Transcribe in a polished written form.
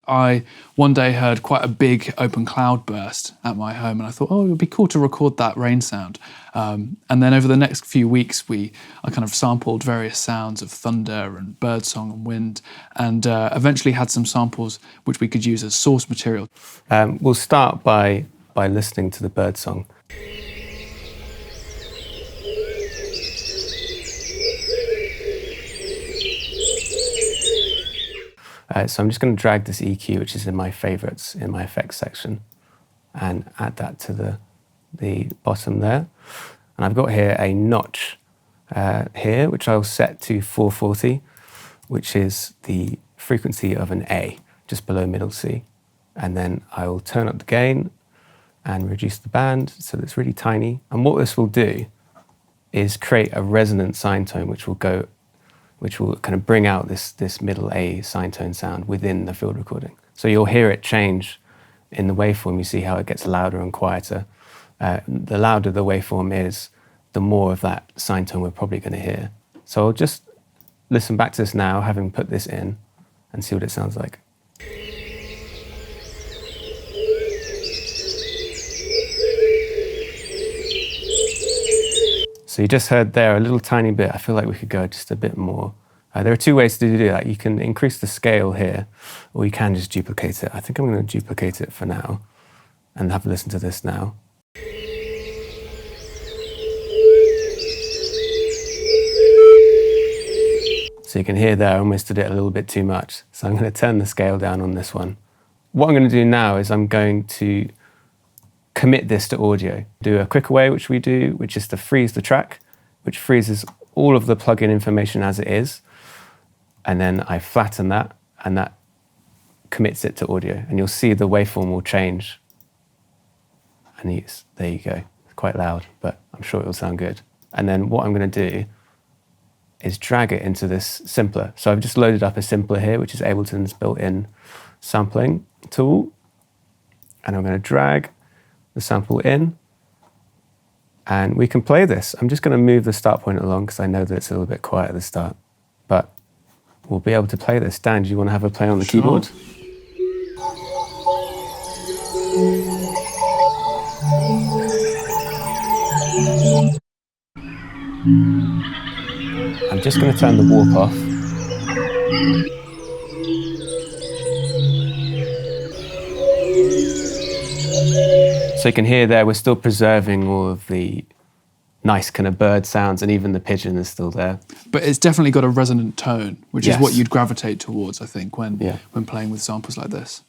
I one day heard quite a big open cloud burst at my home, and I thought, oh, it would be cool to record that rain sound. And then over the next few weeks, I kind of sampled various sounds of thunder and birdsong and wind, and eventually had some samples which we could use as source material. We'll start by listening to the birdsong. So I'm just going to drag this EQ, which is in my favorites in my effects section, and add that to the bottom there. And I've got here a notch here, which I'll set to 440, which is the frequency of an A, just below middle C. And then I will turn up the gain and reduce the band so that it's really tiny. And what this will do is create a resonant sine tone, which will kind of bring out this middle A sine tone sound within the field recording. So you'll hear it change in the waveform. You see how it gets louder and quieter. The louder the waveform is, the more of that sine tone we're probably going to hear. So I'll just listen back to this now, having put this in, and see what it sounds like. So you just heard there a little tiny bit. I feel like we could go just a bit more. There are two ways to do that. You can increase the scale here, or you can just duplicate it. I think I'm going to duplicate it for now and have a listen to this now. So you can hear there, I almost did it a little bit too much. So I'm going to turn the scale down on this one. What I'm going to do now is I'm going to commit this to audio. Do a quicker way, which we do, which is to freeze the track, which freezes all of the plugin information as it is. And then I flatten that, and that commits it to audio. And you'll see the waveform will change. And there you go. It's quite loud, but I'm sure it will sound good. And then what I'm going to do is drag it into this simpler. So I've just loaded up a simpler here, which is Ableton's built-in sampling tool. And I'm going to drag the sample in, and we can play this. I'm just going to move the start point along because I know that it's a little bit quiet at the start, but we'll be able to play this. Dan, do you want to have a play on the keyboard? I'm just going to turn the warp off. So you can hear there, we're still preserving all of the nice kind of bird sounds, and even the pigeon is still there. But it's definitely got a resonant tone, which is what you'd gravitate towards, I think, when playing with samples like this.